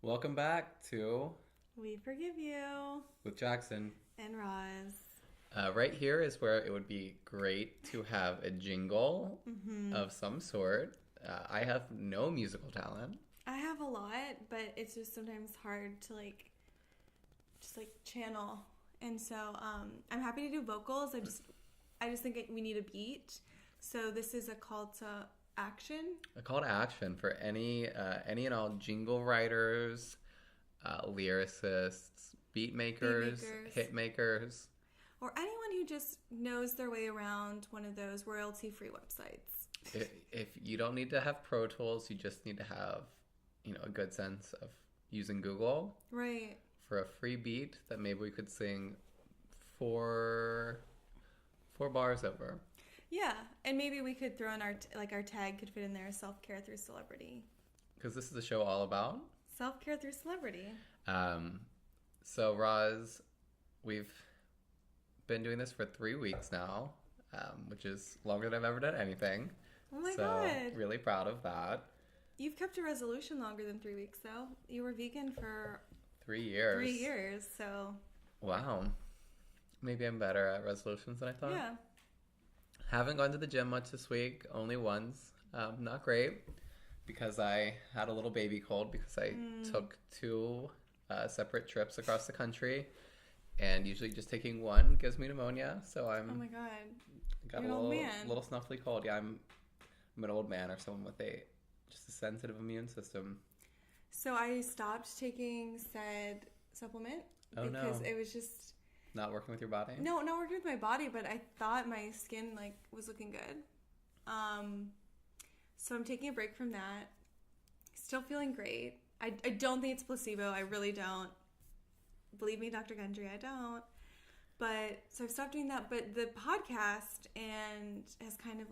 Welcome back to We forgive you. with Jackson. And Roz. Right here is where it would be great to have a jingle of some sort. I have no musical talent. I have a lot, but it's just sometimes hard to just channel. And so I'm happy to do vocals. I just think we need a beat. So this is a call to action. A call to action for any and all jingle writers, lyricists, beat makers, hit makers. Or anyone who just knows their way around one of those royalty-free websites. If you don't need to have Pro Tools, you just need to have, a good sense of using Google. Right. For a free beat that maybe we could sing four bars over. Yeah, and maybe we could throw in our tag could fit in there, self-care through celebrity. Because this is the show all about self-care through celebrity. So Roz, we've been doing this for 3 weeks now, which is longer than I've ever done anything. Oh my God. Really proud of that. You've kept a resolution longer than 3 weeks, though. You were vegan for 3 years. 3 years, so. Wow. Maybe I'm better at resolutions than I thought. Yeah. Haven't gone to the gym much this week, only once. Not great, because I had a little baby cold because I took 2 separate trips across the country, and usually just taking one gives me pneumonia. So I'm. Oh my God. Got You're a an old man. little snuffly cold. Yeah, I'm an old man or someone with just a sensitive immune system. So I stopped taking said supplement because it was just not working with your body. No, not working with my body, but I thought my skin was looking good. So I'm taking a break from that. Still feeling great. I don't think it's placebo. I really don't. Believe me, Dr. Gundry, I don't. But so I've stopped doing that. But the podcast has kind of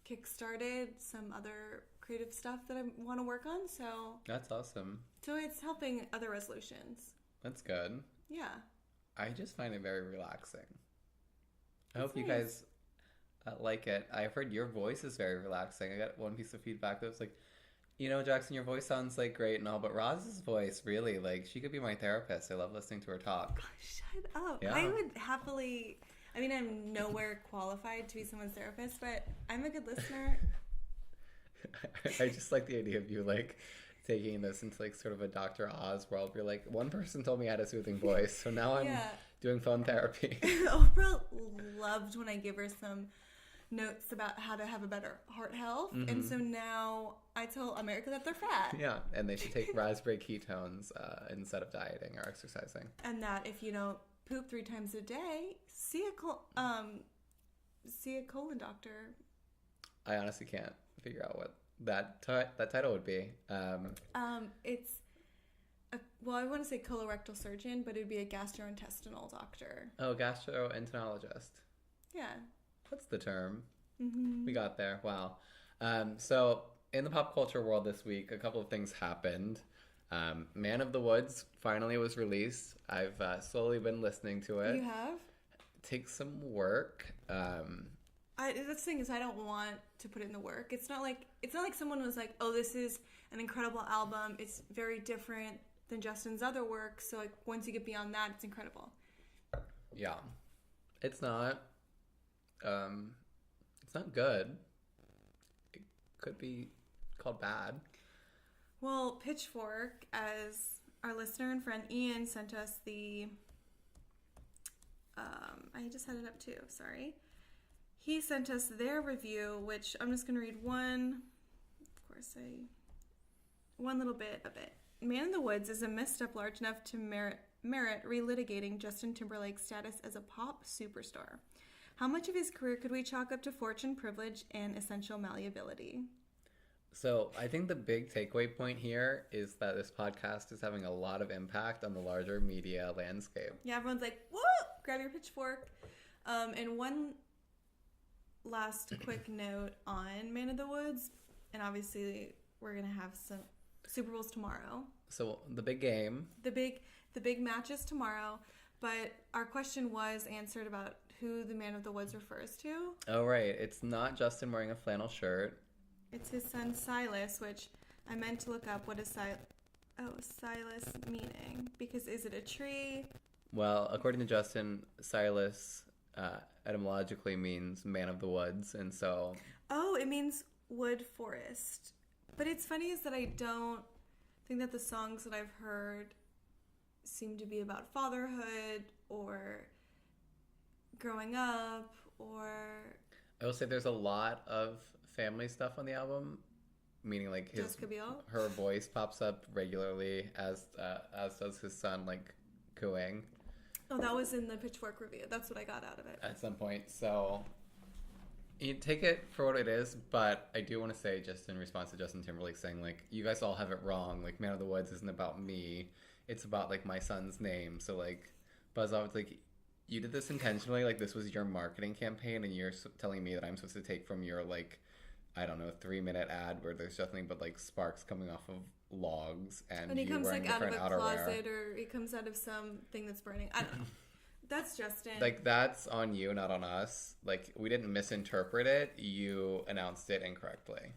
kickstarted some other creative stuff that I want to work on. So that's awesome. So it's helping other resolutions. That's good. Yeah. I just find it very relaxing. I hope you guys like it. I've heard your voice is very relaxing. I got one piece of feedback that was like, Jackson, your voice sounds great and all, but Roz's voice really, she could be my therapist. I love listening to her talk. Shut up. Yeah. I would happily, I'm nowhere qualified to be someone's therapist, but I'm a good listener. I just like the idea of you taking this into sort of a Dr. Oz world. You're one person told me I had a soothing voice, so now I'm doing phone therapy. Oprah loved when I give her some notes about how to have a better heart health, and so now I tell America that they're fat. Yeah, and they should take raspberry ketones instead of dieting or exercising. And that if you don't poop 3 times a day, see a colon doctor. I honestly can't figure out what that title would be. It's I want to say colorectal surgeon, but it'd be a gastrointestinal doctor. Oh, gastroenterologist. Yeah. That's the term. Mm-hmm. We got there. Wow. So in the pop culture world this week, a couple of things happened. Man of the Woods finally was released. I've slowly been listening to it. You have? It takes some work. The thing is, I don't want to put in the work. It's not like someone was like, "Oh, this is an incredible album. It's very different than Justin's other work." So once you get beyond that, it's incredible. Yeah, it's not. It's not good. It could be called bad. Well, Pitchfork, as our listener and friend Ian sent us the. I just had it up too. Sorry. He sent us their review, which I'm just going to read one little bit of it. Man in the Woods is a misstep large enough to merit relitigating Justin Timberlake's status as a pop superstar. How much of his career could we chalk up to fortune, privilege, and essential malleability? So I think the big takeaway point here is that this podcast is having a lot of impact on the larger media landscape. Yeah, everyone's like, "Whoa, grab your pitchfork." And one last quick note on Man of the Woods, and obviously we're gonna have some Super Bowls tomorrow. So the big game, the big matches tomorrow. But our question was answered about who the Man of the Woods refers to. Oh right, it's not Justin wearing a flannel shirt. It's his son Silas, which I meant to look up. What is Oh, Silas meaning. Because is it a tree? Well, according to Justin, Silas etymologically means man of the woods, and so Oh, it means wood forest. But it's funny is that I don't think that the songs that I've heard seem to be about fatherhood or growing up or I will say there's a lot of family stuff on the album, meaning like Jessica Biel. her voice pops up regularly as does his son like cooing. Oh, that was in the Pitchfork review. That's what I got out of it. At some point. So you take it for what it is, but I do want to say, just in response to Justin Timberlake saying, like, you guys all have it wrong. Like, Man of the Woods isn't about me. It's about, like, my son's name. So, like, Buzz Off, it's like, you did this intentionally. Like, this was your marketing campaign, and you're telling me that I'm supposed to take from your, like, I don't know, 3-minute ad where there's nothing but, like, sparks coming off of logs and he you comes, wearing like, out of a different outerwear. closet or he comes out of something that's burning. I don't know. That's Justin. Like, that's on you, not on us. Like, we didn't misinterpret it. You announced it incorrectly.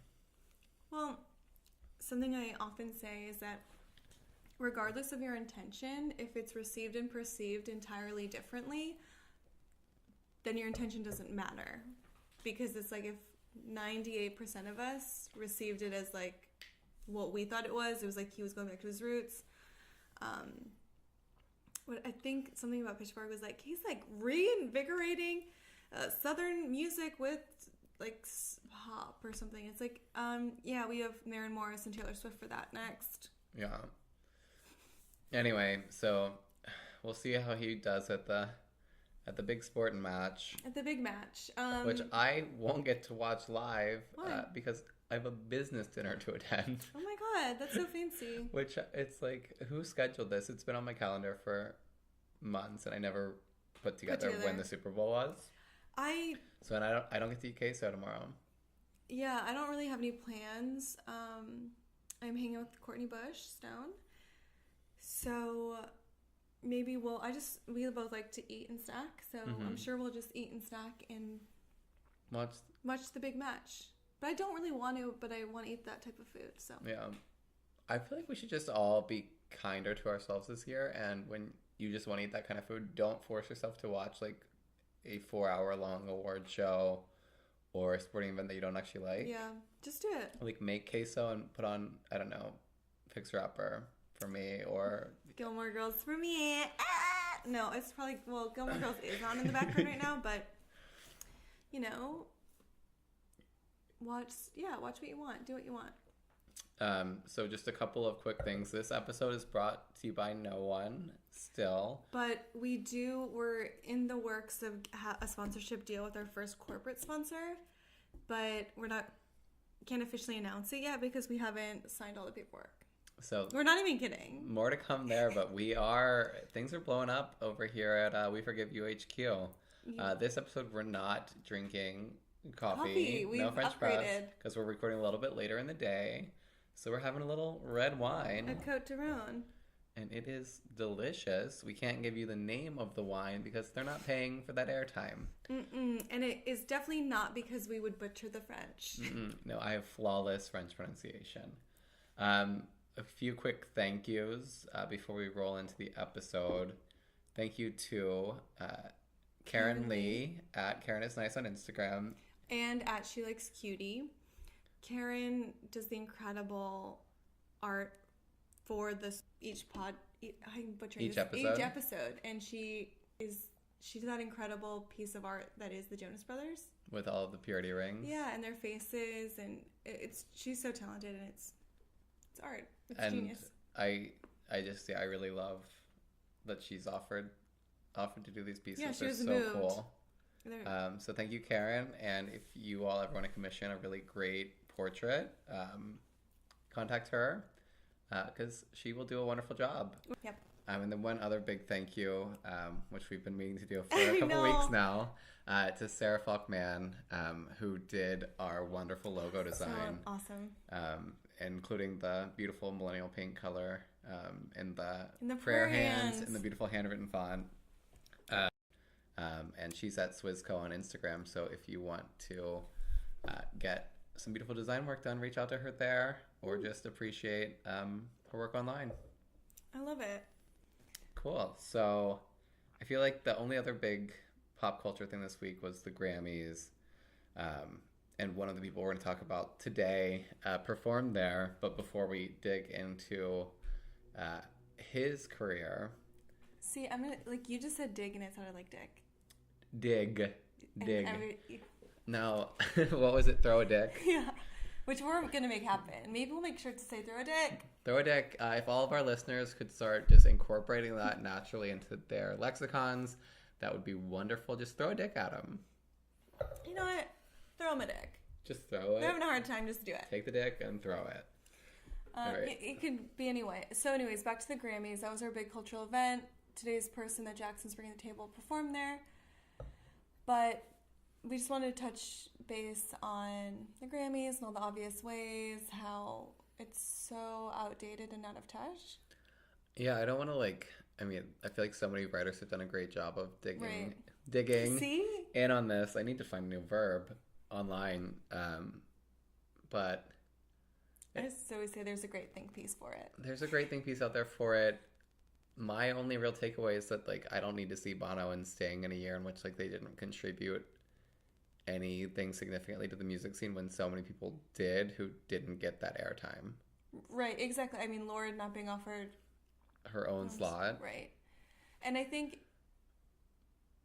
Well, something I often say is that regardless of your intention, if it's received and perceived entirely differently, then your intention doesn't matter. Because it's like if 98% of us received it as like what we thought it was like he was going back to his roots. What I think something about Pitchfork was like he's like reinvigorating Southern music with like pop or something. It's like yeah, we have Maren Morris and Taylor Swift for that next. Yeah. Anyway, so we'll see how he does at the big sporting match. At the big match, which I won't get to watch live because I have a business dinner to attend. Oh my god, that's so fancy. Which it's like, who scheduled this? It's been on my calendar for months, and I never put together when the Super Bowl was. I don't get to eat queso tomorrow. Yeah, I don't really have any plans. I'm hanging out with Courtney Bush Stone, so maybe we both like to eat and snack, so I'm sure we'll just eat and snack and watch the big match. But I don't really want to, but I want to eat that type of food, so. Yeah. I feel like we should just all be kinder to ourselves this year, and when you just want to eat that kind of food, don't force yourself to watch, like, a 4-hour-long award show or a sporting event that you don't actually like. Yeah, just do it. Like, make queso and put on, I don't know, Fixer Upper for me, or... Gilmore Girls for me. No, it's probably... Well, Gilmore Girls is on in the background right now, but, you know... Watch what you want. Do what you want. So just a couple of quick things. This episode is brought to you by no one still. But we're in the works of a sponsorship deal with our first corporate sponsor, but can't officially announce it yet because we haven't signed all the paperwork. So we're not even kidding. More to come there, but things are blowing up over here at We Forgive You HQ. Yeah. This episode we're not drinking coffee. No French press, because we're recording a little bit later in the day. So we're having a little red wine. A Côte d'Aron. And it is delicious. We can't give you the name of the wine because they're not paying for that airtime. And it is definitely not because we would butcher the French. No, I have flawless French pronunciation. A few quick thank yous before we roll into the episode. Thank you to Karen Lee at Karen Is Nice on Instagram. And at She Likes Cutie. Karen does the incredible art for each episode. And she did that incredible piece of art that is the Jonas Brothers. With all of the purity rings. Yeah, and their faces. And she's so talented, and it's art. It's genius. I really love that she's offered to do these pieces. Yeah, she was so moved. Cool. So thank you, Karen. And if you all ever want to commission a really great portrait, contact her because she will do a wonderful job. Yep. And then one other big thank you, which we've been meaning to do for a couple weeks now, to Sarah Falkman, who did our wonderful logo design. So awesome. Including the beautiful millennial pink color, and the prayer hands, and the beautiful handwritten font. And she's at Swizco on Instagram, so if you want to get some beautiful design work done, reach out to her there, or just appreciate or work online. I love it. Cool. So I feel like the only other big pop culture thing this week was the Grammys. And one of the people we're going to talk about today performed there. But before we dig into his career... See, I'm going to... Like, you just said dig and it sounded like dick. Dig. And No. What was it? Throw a dick? Yeah. Which we're going to make happen. Maybe we'll make sure to say throw a dick. Throw a dick. If all of our listeners could start just incorporating that naturally into their lexicons, that would be wonderful. Just throw a dick at them. You know what? Throw him a dick. Just throw it. They're having a hard time, just do it. Take the dick and throw it. Right. It could be anyway. So anyways, back to the Grammys. That was our big cultural event. Today's person that Jackson's bringing to the table performed there. But we just wanted to touch base on the Grammys and all the obvious ways, how it's so outdated and out of touch. Yeah, I don't want to I feel like so many writers have done a great job of digging See? in on this. I need to find a new verb online. But I just always say there's a great think piece for it. There's a great think piece out there for it. My only real takeaway is that I don't need to see Bono and Sting in a year in which they didn't contribute anything significantly to the music scene when so many people did who didn't get that airtime. Right, exactly. I mean, Lorde not being offered her own slot. Right. And I think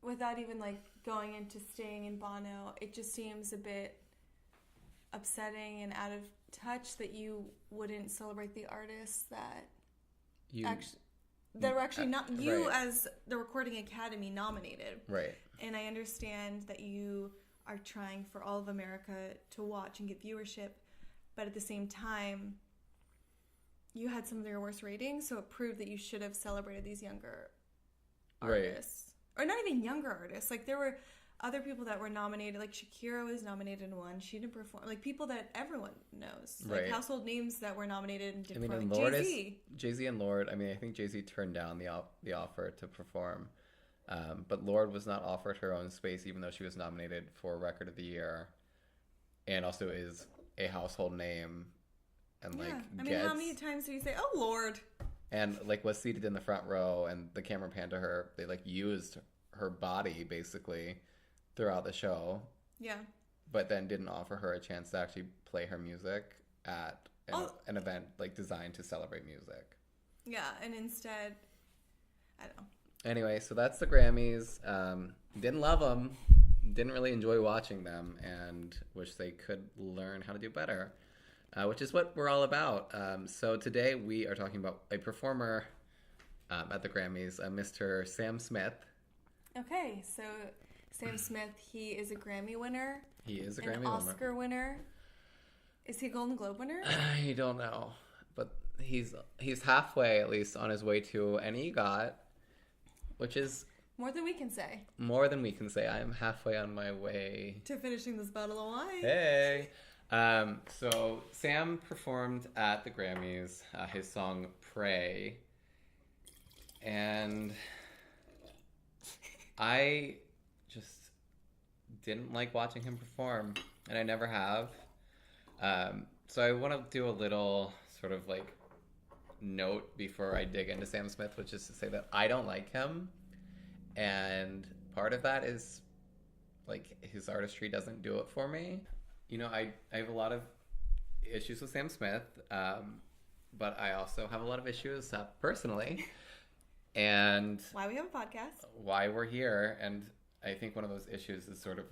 without even going into Sting and Bono, it just seems a bit upsetting and out of touch that you wouldn't celebrate the artists that were actually not you right. as the Recording Academy nominated. Right. And I understand that you are trying for all of America to watch and get viewership, but at the same time, you had some of your worst ratings, so it proved that you should have celebrated these younger artists. Right. Or not even younger artists. There were other people that were nominated, Shakira was nominated in one. She didn't perform. People that everyone knows. Right. Household names that were nominated and didn't perform. Jay-Z and Lorde, I think Jay-Z turned down the offer to perform. But Lorde was not offered her own space, even though she was nominated for Record of the Year, and also is a household name, and how many times do you say, "Oh Lorde," and was seated in the front row, and the camera panned to her. They used her body basically throughout the show. Yeah. But then didn't offer her a chance to actually play her music at an event designed to celebrate music. Yeah, and instead, I don't know. Anyway, so that's the Grammys. Didn't love them. Didn't really enjoy watching them, and wish they could learn how to do better, which is what we're all about. So today we are talking about a performer at the Grammys, Mr. Sam Smith. Okay, so Sam Smith, he is a Grammy winner. He is a Grammy winner. An Oscar winner. Is he a Golden Globe winner? I don't know, but he's halfway at least on his way to an EGOT. Which is... more than we can say. More than we can say. I am halfway on my way... to finishing this bottle of wine. Hey! So, Sam performed at the Grammys his song, Pray. And... I just didn't like watching him perform. And I never have. So I want to do a little sort of note before I dig into Sam Smith, which is to say that I don't like him, and part of that is his artistry doesn't do it for me. I have a lot of issues with Sam Smith, but I also have a lot of issues personally, and why we have a podcast, why we're here. And I think one of those issues is sort of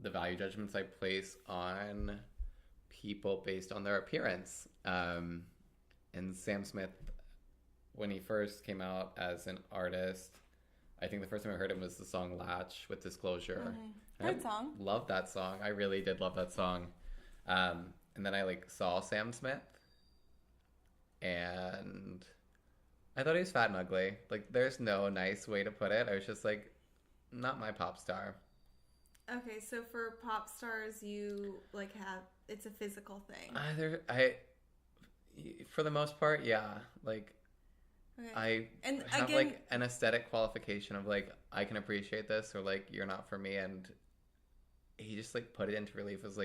the value judgments I place on people based on their appearance. And Sam Smith, when he first came out as an artist, I think the first time I heard him was the song Latch with Disclosure. Mm-hmm. Great song. Loved that song. I really did love that song. And then I saw Sam Smith, and I thought he was fat and ugly. There's no nice way to put it. I was just not my pop star. Okay, so for pop stars, you have, it's a physical thing. For the most part, yeah. Okay. I have an aesthetic qualification of I can appreciate this, or you're not for me, and he just put it into relief as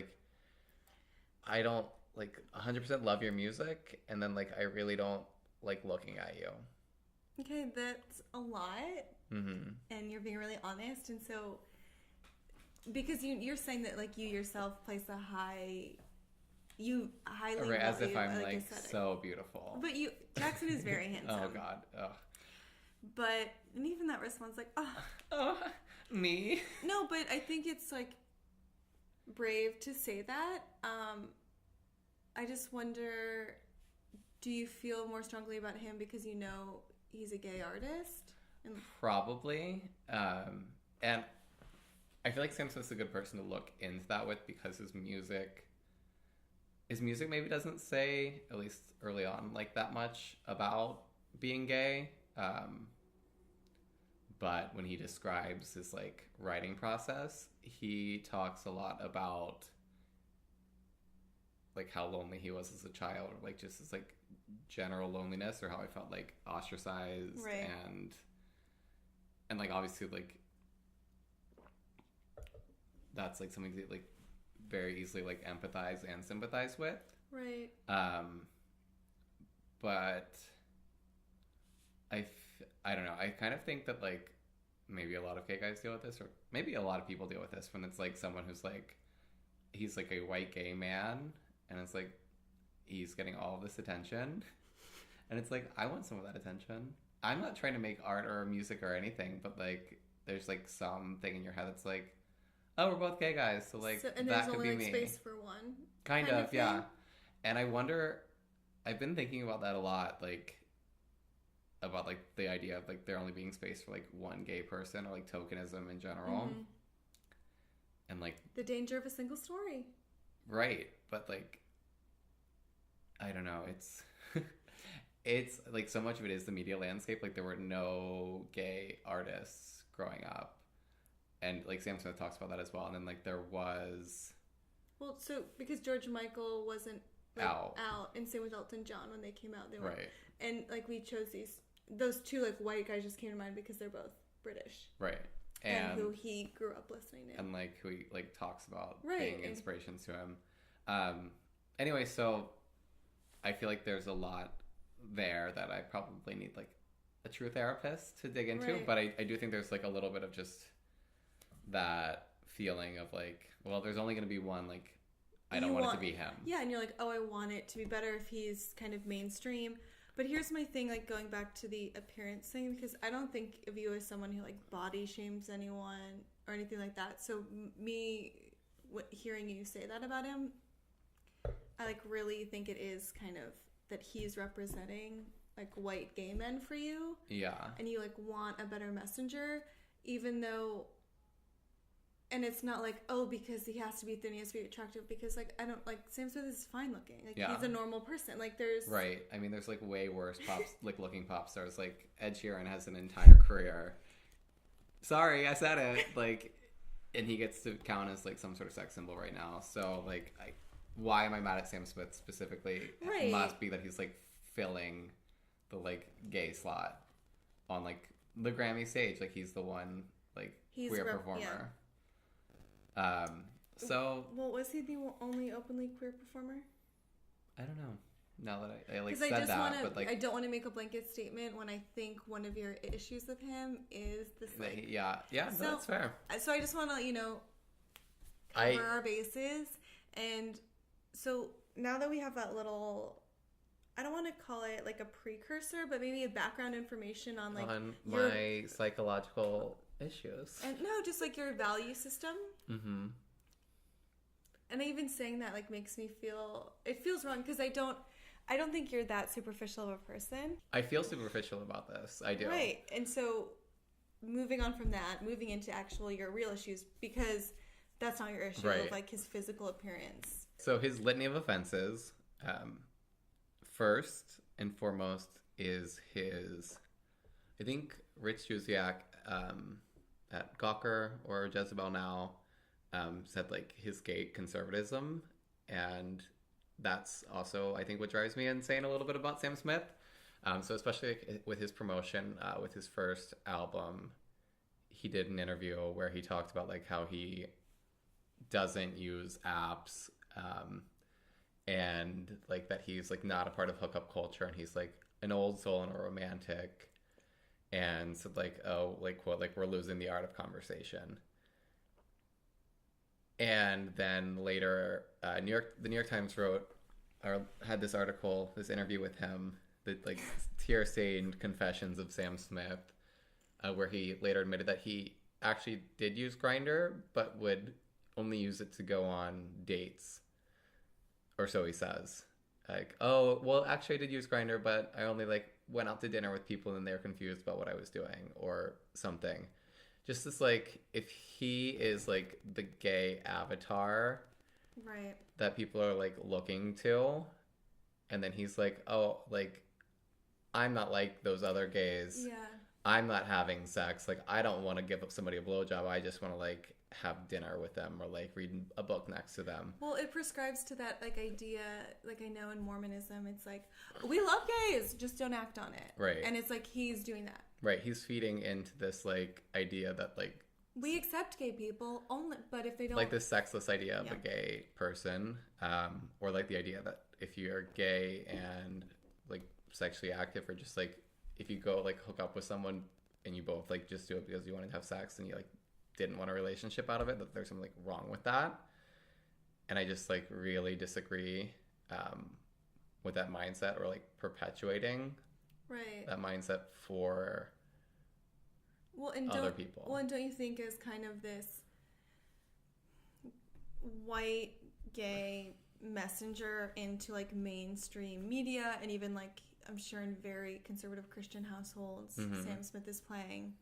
I don't like 100% love your music, and then like I really don't like looking at you. Okay, that's a lot, Mm-hmm. and you're being really honest. And so, because you're saying that like you yourself place a you highly Right, as if value, I'm like aesthetic. so beautiful. But Jackson is very handsome. Oh God. Oh. But and even that response, like, oh, Oh, me. no. But I think it's like brave to say that. I just wonder, do you feel more strongly about him because you know he's a gay artist? And Probably. And I feel like Sam Smith's a good person to look into that with because his music maybe doesn't say, at least early on, like that much about being gay. But when he describes his like writing process, he talks a lot about like how lonely he was as a child, or like just his like general loneliness, or how I felt like ostracized, Right. and like obviously like that's like something to like very easily like empathize and sympathize with. right. But I don't know. I kind of think that like maybe a lot of gay guys deal with this, or maybe a lot of people deal with this when it's like someone who's like he's like a white gay man, and it's like he's getting all of this attention, and it's like I want some of that attention. I'm not trying to make art or music or anything, but like there's like something in your head that's like, oh, we're both gay guys, so like And that there's could only be like me. space for one. Kind kind of, of yeah. thing. And I wonder, I've been thinking about that a lot, like about like the idea of like there only being space for like one gay person, or like tokenism in general. Mm-hmm. And like The danger of a single story. right, but like I don't know, it's it's like so much of it is the media landscape. Like there were no gay artists growing up. And like Sam Smith talks about that as well. And then like there was Well, so because George Michael wasn't like, Out. and same with Elton John when they came out, they were right. and like we chose those two like white guys just came to mind because they're both British Right. and who he grew up listening to. And like who he like talks about Right. being inspirations to him. Anyway, so I feel like there's a lot there that I probably need like a true therapist to dig into. Right. But I do think there's like a little bit of just that feeling of like, well, there's only going to be one, like I don't want it to be him. Yeah, and you're like, oh, I want it to be better if he's kind of mainstream. But here's my thing, like going back to the appearance thing, because I don't think of you as someone who like body shames anyone or anything like that. So hearing you say that about him, I like really think it is kind of that he's representing like white gay men for you, Yeah. and you like want a better messenger, even though. And it's not like, oh, because he has to be thin, he has to be attractive. Because, like, I don't, like, Sam Smith is fine looking. Like, Yeah. he's a normal person. Like, there's... Right. I mean, there's like way worse like looking pop stars. Like Ed Sheeran has an entire career. Sorry, I said it. Like, and he gets to count as like some sort of sex symbol right now. So like, why am I mad at Sam Smith specifically? Right. It must be that he's like filling the like gay slot on like the Grammy stage. Like he's the one like queer performer. So Well, was he the only openly queer performer? I don't know. Now that I like Because said I just that, want to, but like I don't want to make a blanket statement when I think one of your issues with him is this, like... yeah, So- that's fair. So I just want to, cover our bases. And so now that we have that little... I don't want to call it like a precursor, but maybe a background information on like on your... my psychological issues. And no, just like your value system. Mm-hmm. And even saying that like makes me feel... It feels wrong because I don't think you're that superficial of a person. I feel superficial about this. I do. Right. And so moving on from that, moving into your real issues, because that's not your issue Right. of like his physical appearance. So his litany of offenses, first and foremost, is his... I think Rich Juziak at Gawker or Jezebel Now said like his gay conservatism, and that's also I think what drives me insane a little bit about Sam Smith. So especially with his promotion, with his first album, he did an interview where he talked about like how he doesn't use apps, and like that he's like not a part of hookup culture, and he's like an old soul and a romantic, and so like, oh, like what, like we're losing the art of conversation. And then later, the New York Times wrote or had this article, this interview with him, that like tear-stained confessions of Sam Smith, where he later admitted that he actually did use Grindr, but would only use it to go on dates, or so he says. Like, oh, well, actually, I did use Grindr, but I only like went out to dinner with people and they were confused about what I was doing, or something. Just this, like, if he is like the gay avatar, Right. that people are like looking to, and then he's like, oh, like, I'm not like those other gays. Yeah. I'm not having sex. Like, I don't want to give up somebody a blowjob. I just want to like have dinner with them or like read a book next to them. Well, it prescribes to that like idea, like I know in Mormonism, it's like, we love gays, just don't act on it. Right. And it's like he's doing that. Right. He's feeding into this like idea that like we accept gay people only, but if they don't, like this sexless idea of Yeah. a gay person, or like the idea that if you're gay and like sexually active, or just like if you go like hook up with someone and you both like just do it because you wanted to have sex and you like didn't want a relationship out of it, that there's something like wrong with that. And I just like really disagree with that mindset, or like perpetuating right. that mindset for Well, and other don't people. Well, and don't you think is kind of this white gay messenger into like mainstream media, and even like I'm sure in very conservative Christian households, Sam Smith is playing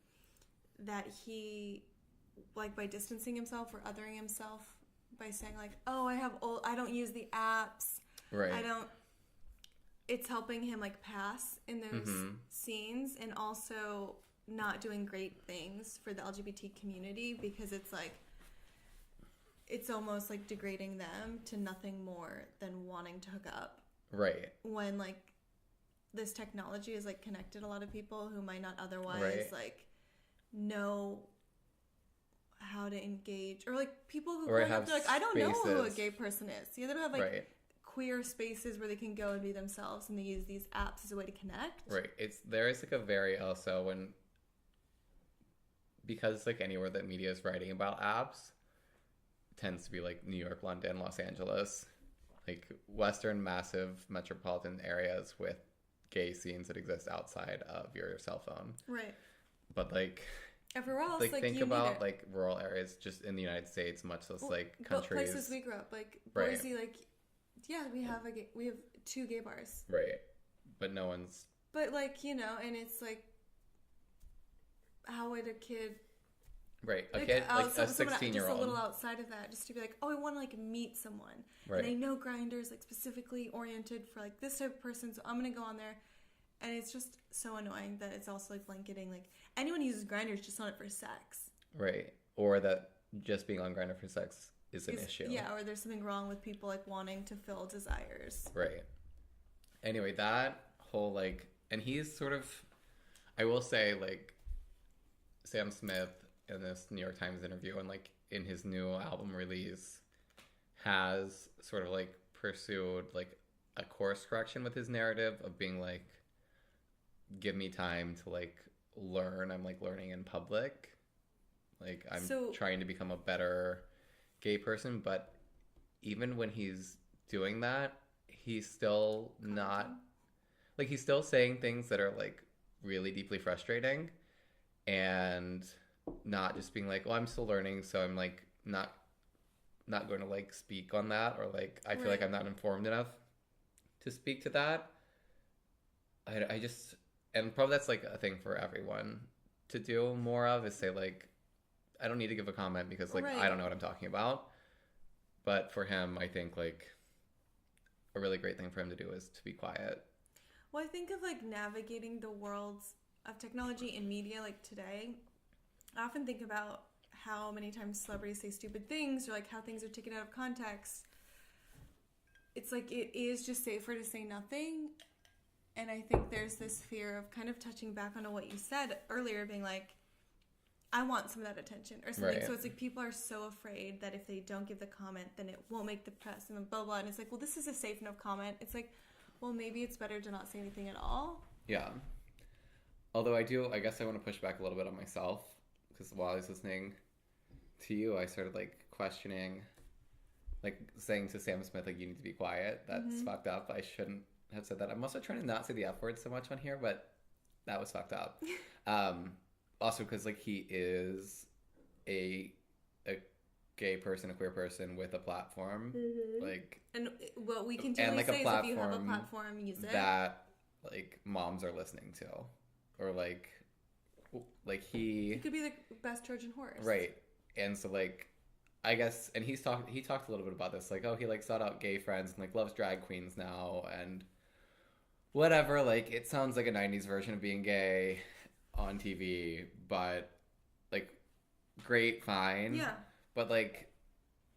that he, like, by distancing himself or othering himself by saying like, oh, I don't use the apps, Right. it's helping him like pass in those scenes, and also not doing great things for the LGBT community, because it's like it's almost like degrading them to nothing more than wanting to hook up, Right. when like this technology has like connected a lot of people who might not otherwise Right. like know how to engage, or like people who Or growing up, have they're like, I don't know who a spaces. gay person is. Yeah, they don't have like Right. queer spaces where they can go and be themselves, and they use these apps as a way to connect. Right. There is like a very also when, because like anywhere that media is writing about apps tends to be like New York, London, Los Angeles, like Western massive metropolitan areas with gay scenes that exist outside of your cell phone. Right. But like Everywhere else, like like think you need about it. like rural areas just in the United States, much less like But countries. places we grew up, like Right. Boise, like yeah, we have we have 2 gay bars, Right. But no one's but like and it's like, how would a kid right. A like, kid, like a someone 16-year-old. just a little outside of that, just to be like, oh, I want to like meet someone, Right. and I know Grindr's like specifically oriented for like this type of person, so I'm gonna go on there. And it's just so annoying that it's also like blanketing, like anyone who uses Grindr is just on it for sex. Right. Or that just being on Grindr for sex is an issue. Yeah, or there's something wrong with people like wanting to fill desires. Right. Anyway, that whole like, and he's sort of, I will say, like, Sam Smith in this New York Times interview and like in his new album release has sort of like pursued like a course correction with his narrative of being like, give me time to like learn. I'm like learning in public. Like I'm trying to become a better gay person, but even when he's doing that, he's still not like, he's still saying things that are like really deeply frustrating, and not just being like, oh, I'm still learning, so I'm like not going to like speak on that, or like I feel like I'm not informed enough to speak to that. I just, and probably that's like a thing for everyone to do more of, is say like, I don't need to give a comment because like I don't know what I'm talking about. But for him, I think like a really great thing for him to do is to be quiet. Well, I think of like navigating the worlds of technology and media like today. I often think about how many times celebrities say stupid things, or like how things are taken out of context. It's like it is just safer to say nothing. And I think there's this fear of kind of touching back on what you said earlier, being like, I want some of that attention or something. Right. So it's like people are so afraid that if they don't give the comment, then it won't make the press and then blah, blah. And it's like, well, this is a safe enough comment. It's like, well, maybe it's better to not say anything at all. Yeah. Although I guess I want to push back a little bit on myself, because while I was listening to you, I started like questioning, like saying to Sam Smith, like, you need to be quiet. That's fucked up. I shouldn't have said that. I'm also trying to not say the F word so much on here, but that was fucked up. Also because like he is a gay person, a queer person with a platform, like, and what we continually like say is if you have a platform, use it. That like moms are listening to, or like he could be the best Trojan horse, right? And so like, I guess, and he talked a little bit about this, like, oh, he like sought out gay friends and like loves drag queens now and whatever. Like, it sounds like a 90s version of being gay on TV, but like, great, fine. Yeah. But like,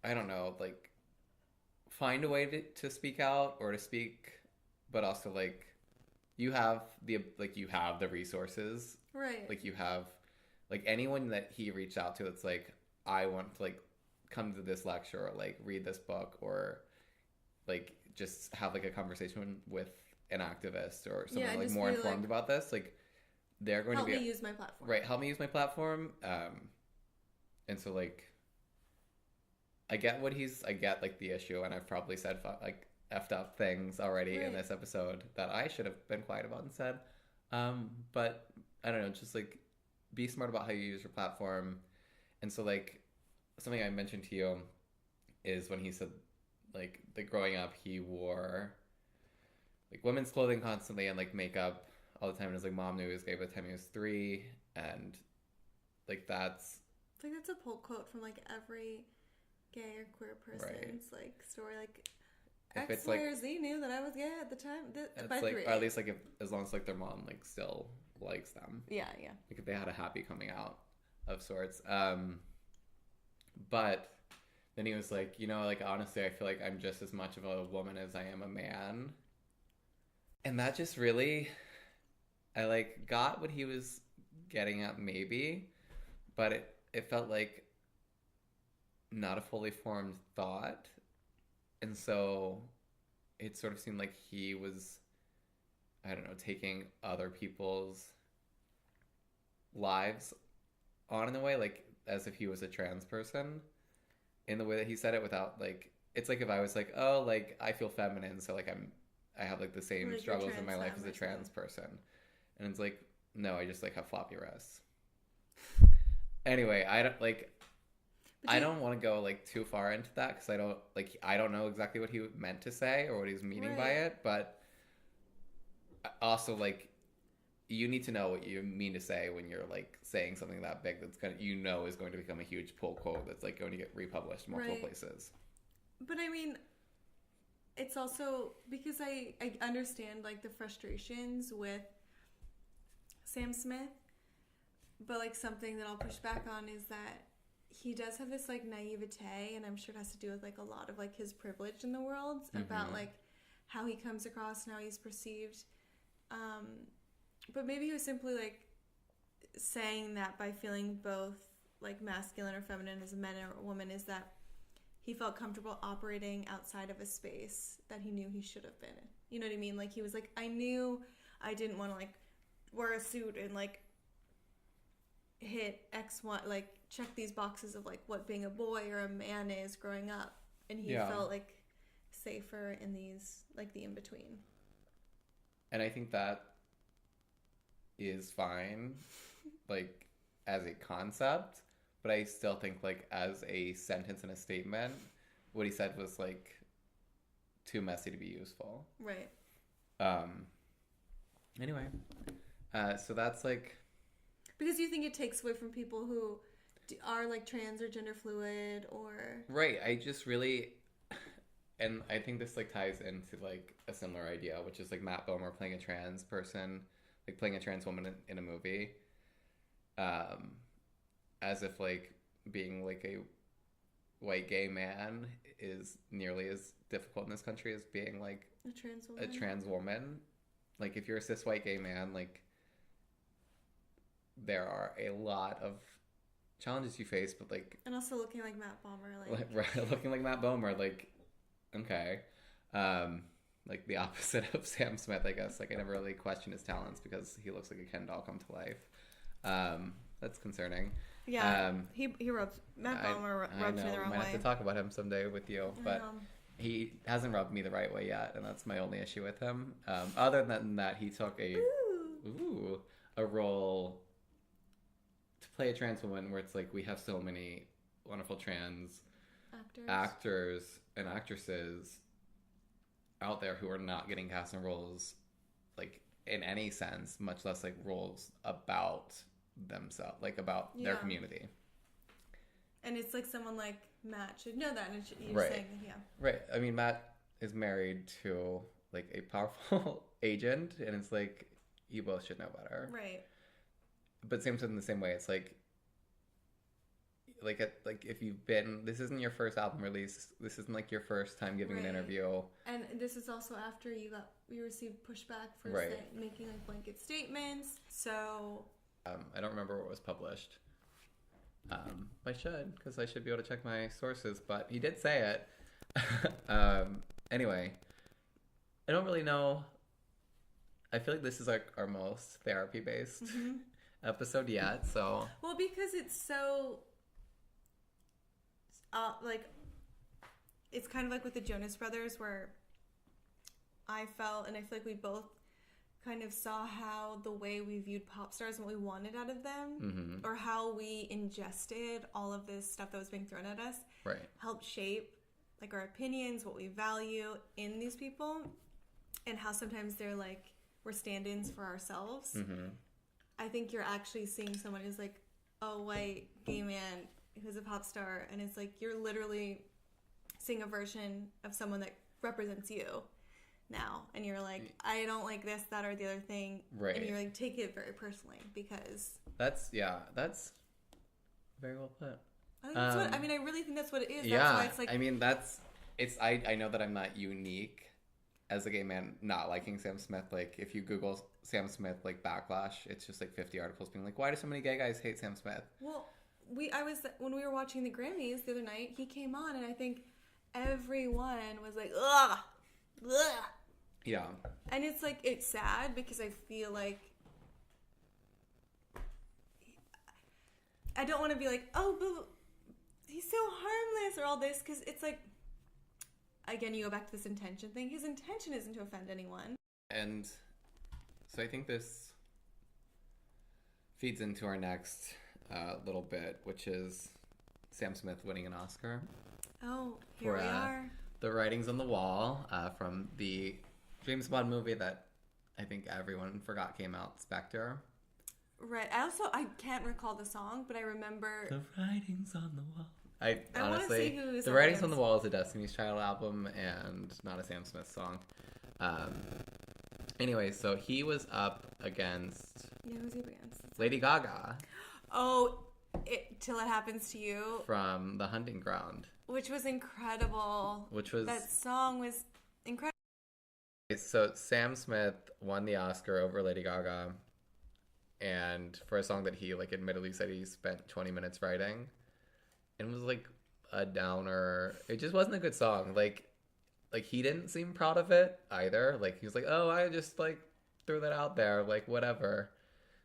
I don't know, like, find a way to speak out or to speak, but also like, you have the resources. Right. Like, you have like anyone that he reached out to, it's like, I want to like come to this lecture or like read this book or like just have like a conversation with an activist or someone like more informed like, about this. Like, they're going to be help me use my platform. Right, help me use my platform. And so like, I get like the issue, and I've probably said like effed up things already in this episode that I should have been quiet about and said. But I don't know, just like be smart about how you use your platform. And so like, something I mentioned to you is when he said like that growing up he wore like women's clothing constantly and like makeup all the time, and his like mom knew he was gay by the time he was 3, and like that's like that's a pull quote from like every gay or queer person's like story. Like, if X, Y, or Z knew that I was gay at the time. By like 3. Or at least like, if as long as like their mom like still likes them. Yeah. Like if they had a happy coming out of sorts. But then he was like, you know, like honestly, I feel like I'm just as much of a woman as I am a man. And that just really, I like got what he was getting at maybe, but it felt like not a fully formed thought. And so it sort of seemed like he was, I don't know, taking other people's lives on in a way, like as if he was a trans person in the way that he said it, without like, it's like if I was like, oh, like I feel feminine, so like I have like the same like struggles in my life as a trans person. And it's like, no, I just like have floppy wrists. Anyway, I don't want to go like too far into that, because I don't know exactly what he meant to say or what he was meaning by it, but also like, you need to know what you mean to say when you're like saying something that big that's gonna, you know, is going to become a huge pull quote that's like going to get republished multiple places. But I mean, it's also because I understand like the frustrations with Sam Smith, but like something that I'll push back on is that he does have this like naivete, and I'm sure it has to do with like a lot of like his privilege in the world, about like how he comes across and how he's perceived. But maybe he was simply like saying that by feeling both like masculine or feminine as a man or a woman, is that he felt comfortable operating outside of a space that he knew he should have been in. You know what I mean? Like he was like, I knew I didn't want to like wear a suit and like hit X1, like check these boxes of like what being a boy or a man is growing up. And he felt like safer in these, like the in-between. And I think that is fine, like as a concept, but I still think like as a sentence and a statement, what he said was like too messy to be useful. Right. Anyway, so that's like, because you think it takes away from people who are like trans or gender fluid or right. I just really, and I think this like ties into like a similar idea, which is like Matt Bomer playing a trans person, like playing a trans woman in a movie, as if like being like a white gay man is nearly as difficult in this country as being like a trans woman. Like if you're a cis white gay man, like there are a lot of challenges you face, but like And also looking like Matt Bomer, right, looking like Matt Bomer, like okay, like the opposite of Sam Smith, I guess. Like I never really questioned his talents because he looks like a Ken doll come to life. That's concerning. Yeah, he rubs Matt Bomer rubs me the wrong might way. have to talk about him someday with you, but he hasn't rubbed me the right way yet, and that's my only issue with him. Other than that, he took a role to play a trans woman where it's like we have so many wonderful trans actors and actresses out there who are not getting cast in roles like in any sense, much less like roles about themselves, like about their community. And it's like someone like Matt should know that, and you're right. saying that, Right. I mean, Matt is married to like a powerful agent, and it's like you both should know better. Right. But same in the same way, it's like if you've been, this isn't your first album release, this isn't like your first time giving an interview, and this is also after you received pushback for making like blanket statements. So I don't remember what was published. I should, because I should be able to check my sources, but he did say it. Anyway, I don't really know. I feel like this is like our most therapy based episode yet, so. Well, because it's so like it's kind of like with the Jonas Brothers, where I felt, and I feel like we both kind of saw how the way we viewed pop stars and what we wanted out of them, or how we ingested all of this stuff that was being thrown at us, helped shape like our opinions, what we value in these people, and how sometimes they're like we're stand-ins for ourselves. I think you're actually seeing someone who's like a white gay man who's a pop star, and it's like you're literally seeing a version of someone that represents you now, and you're like, I don't like this, that, or the other thing, and you're like, take it very personally, because that's very well put. I think that's I really think that's what it is. Yeah, that's why it's like, I mean, I know that I'm not unique as a gay man not liking Sam Smith. Like, if you Google Sam Smith, like, backlash, it's just like 50 articles being like, why do so many gay guys hate Sam Smith? Well, when we were watching the Grammys the other night, he came on, and I think everyone was like, ugh. Yeah. And it's like, it's sad because I feel like I don't want to be like, oh, but he's so harmless or all this, because it's like, again, you go back to this intention thing. His intention isn't to offend anyone. And so I think this feeds into our next little bit, which is Sam Smith winning an Oscar. Oh, here we are. The Writings on the Wall from the James Bond movie that I think everyone forgot came out, Spectre. Right. I can't recall the song, but I remember The Writings on the Wall. I honestly, see who The Writings on the Wall is a Destiny's Child album and not a Sam Smith song. Anyway, so he was up against. Yeah, who's he up against? Lady Gaga. Oh, Till It Happens to You. From The Hunting Ground. Which was incredible. That song was incredible. So Sam Smith won the Oscar over Lady Gaga, and for a song that he like admittedly said he spent 20 minutes writing, and was like a downer. It just wasn't a good song. Like he didn't seem proud of it either. Like he was like, oh, I just like threw that out there, like whatever.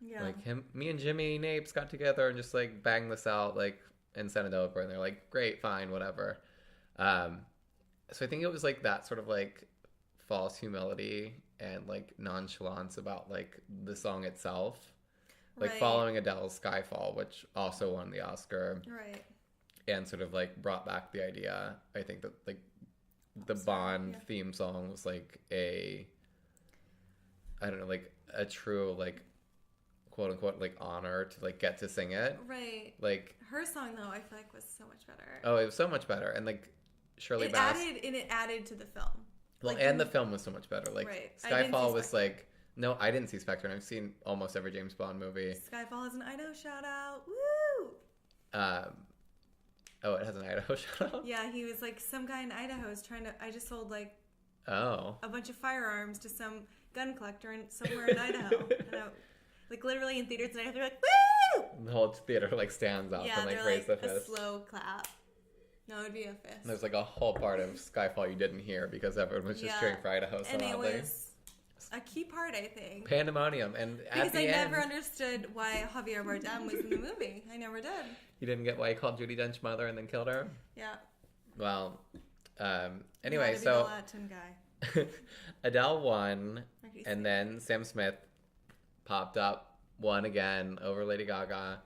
Yeah. Like me and Jimmy Napes got together and just like banged this out, like, and sent it over, and they're like, great, fine, whatever. So I think it was like that sort of like false humility and like nonchalance about like the song itself, like following Adele's Skyfall, which also won the Oscar, and sort of like brought back the idea. I think that like the Bond theme song was like a true like quote unquote like honor to like get to sing it. Right. Like her song though, I feel like was so much better. Oh, it was so much better, and like Shirley Bass. It added to the film. Well, like, and the film was so much better. Like Skyfall was like no, I didn't see Spectre, and I've seen almost every James Bond movie. Skyfall has an Idaho shout out. Woo! Oh, it has an Idaho shout out? Yeah, he was like some guy in Idaho is trying to. I just sold like a bunch of firearms to some gun collector somewhere in Idaho. And like literally in theaters tonight, they're like, The whole theater like stands up and like they're raises like the a fist. slow clap. No, it'd be a fist. And there's like a whole part of Skyfall you didn't hear because everyone was just cheering for Idaho so and loudly. it was a key part, I think. Pandemonium, and because at the I end, never understood why Javier Bardem was in the movie. I never did. You didn't get why he called Judi Dench mother and then killed her? Yeah. Well, anyway, be so the Latin guy. Adele won, and then Sam Smith popped up, won again over Lady Gaga,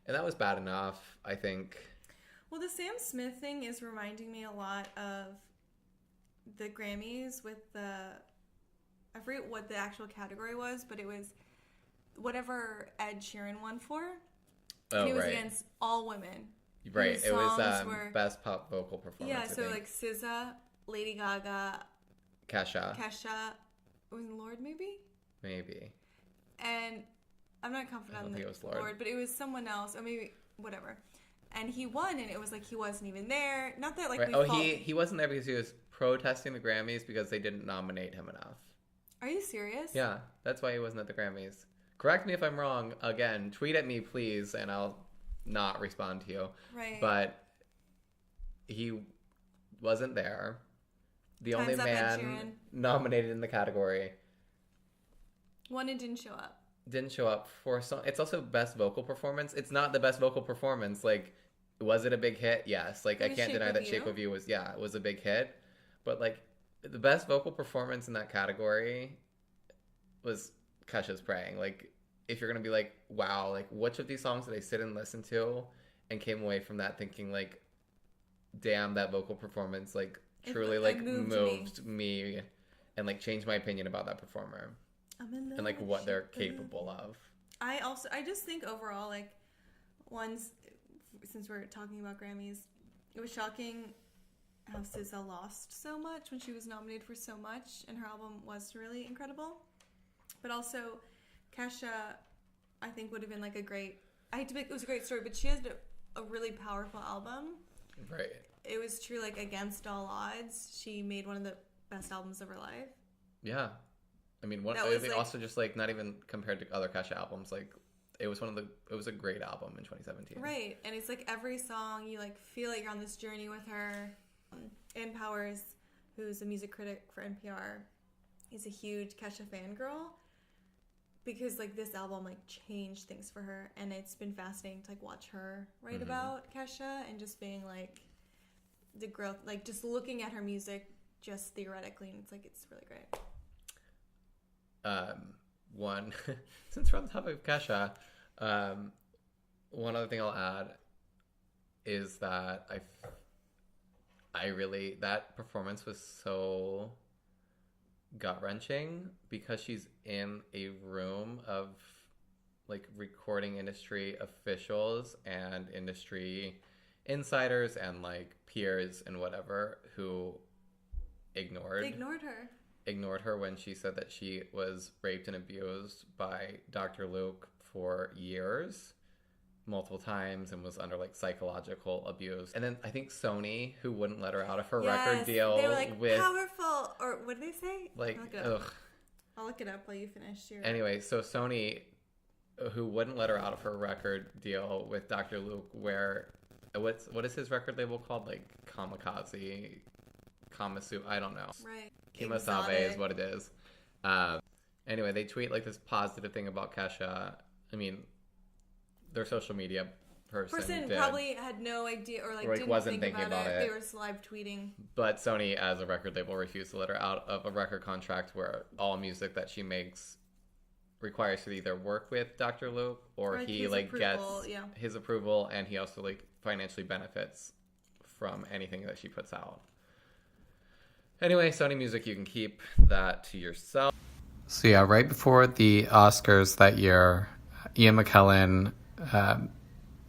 and that was bad enough, I think. Well, the Sam Smith thing is reminding me a lot of the Grammys with the... I forget what the actual category was, but it was whatever Ed Sheeran won for. Oh, and it was right. against all women. Right, it was were... best pop vocal performance. Yeah, so like SZA, Lady Gaga, Kesha, was it Lorde maybe? Maybe. And I'm not confident on it was Lorde. Lorde, but it was someone else, or maybe whatever. And he won, and it was like he wasn't even there. Not that like right. He wasn't there because he was protesting the Grammys because they didn't nominate him enough. Are you serious? Yeah, that's why he wasn't at the Grammys. Correct me if I'm wrong. Again, tweet at me, please, and I'll not respond to you. Right. But he wasn't there. The only man nominated in the category. Won and didn't show up. Didn't show up for song. It's also best vocal performance. It's not the best vocal performance. Like, was it a big hit? Yes. Like, I can't deny that Shape of You was, it was a big hit. But like, the best vocal performance in that category was Kesha's Praying. Like, if you're gonna be like, wow, like, which of these songs did I sit and listen to and came away from that thinking like, damn, that vocal performance like truly like moved me and like changed my opinion about that performer and like what they're capable of. I just think overall, like, since we're talking about Grammys, it was shocking how SZA lost so much when she was nominated for so much, and her album was really incredible. But also, Kesha, I think, would have been like a great... it was a great story, but she had a really powerful album. Right. It was true, like, against all odds. She made one of the best albums of her life. Yeah. I mean, also just, like, not even compared to other Kesha albums, like, it was a great album in 2017. Right. And it's like every song, you, like, feel like you're on this journey with her. Ann Powers, who's a music critic for NPR, is a huge Kesha fangirl because like this album like changed things for her, and it's been fascinating to like watch her write about Kesha and just being like the growth, like just looking at her music just theoretically, and it's really great. Since we're on the topic of Kesha, one other thing I'll add is that that performance was so gut-wrenching because she's in a room of like recording industry officials and industry insiders and like peers and whatever who ignored her when she said that she was raped and abused by Dr. Luke for years, multiple times, and was under like psychological abuse. And then I think Sony, who wouldn't let her out of her record deal, they were like with powerful, or what did they say? Like, I'll look it up while you finish your... Anyway, so Sony, who wouldn't let her out of her record deal with Dr. Luke, where what is his record label called? Like Kamikaze, Kamasu, I don't know. Right. Kimasabe is what it is. Anyway, they tweet like this positive thing about Kesha. I mean, their social media person probably had no idea or like wasn't thinking about it. They were live tweeting. But Sony, as a record label, refused to let her out of a record contract where all music that she makes requires to either work with Dr. Luke or he like gets his approval, and he also like financially benefits from anything that she puts out. Anyway, Sony Music, you can keep that to yourself. So yeah, right before the Oscars that year, Ian McKellen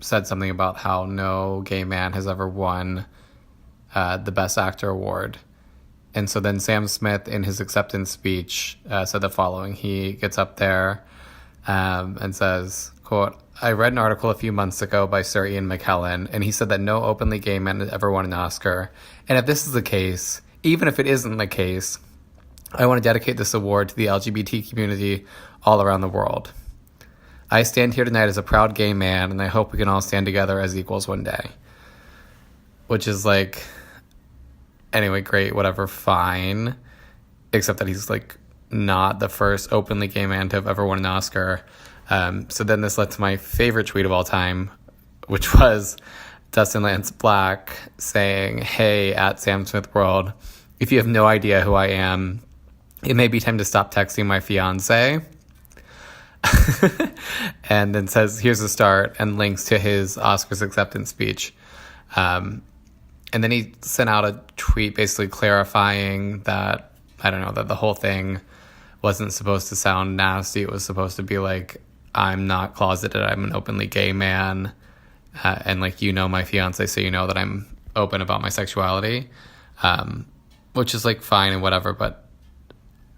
said something about how no gay man has ever won the Best Actor award. And so then Sam Smith, in his acceptance speech, said the following. He gets up there and says, quote, "I read an article a few months ago by Sir Ian McKellen, and he said that no openly gay man has ever won an Oscar. And if this is the case, even if it isn't the case, I want to dedicate this award to the LGBT community all around the world." I stand here tonight as a proud gay man, and I hope we can all stand together as equals one day. Which is like, anyway, great, whatever, fine. Except that he's like not the first openly gay man to have ever won an Oscar. So then this led to my favorite tweet of all time, which was Dustin Lance Black saying, "Hey, at Sam Smith World, if you have no idea who I am, it may be time to stop texting my fiance." And then says, "Here's the start," and links to his Oscars acceptance speech. And then he sent out a tweet basically clarifying that, I don't know, that the whole thing wasn't supposed to sound nasty. It was supposed to be like, I'm not closeted, I'm an openly gay man. And like, you know my fiance, so you know that I'm open about my sexuality. Which is like fine and whatever, but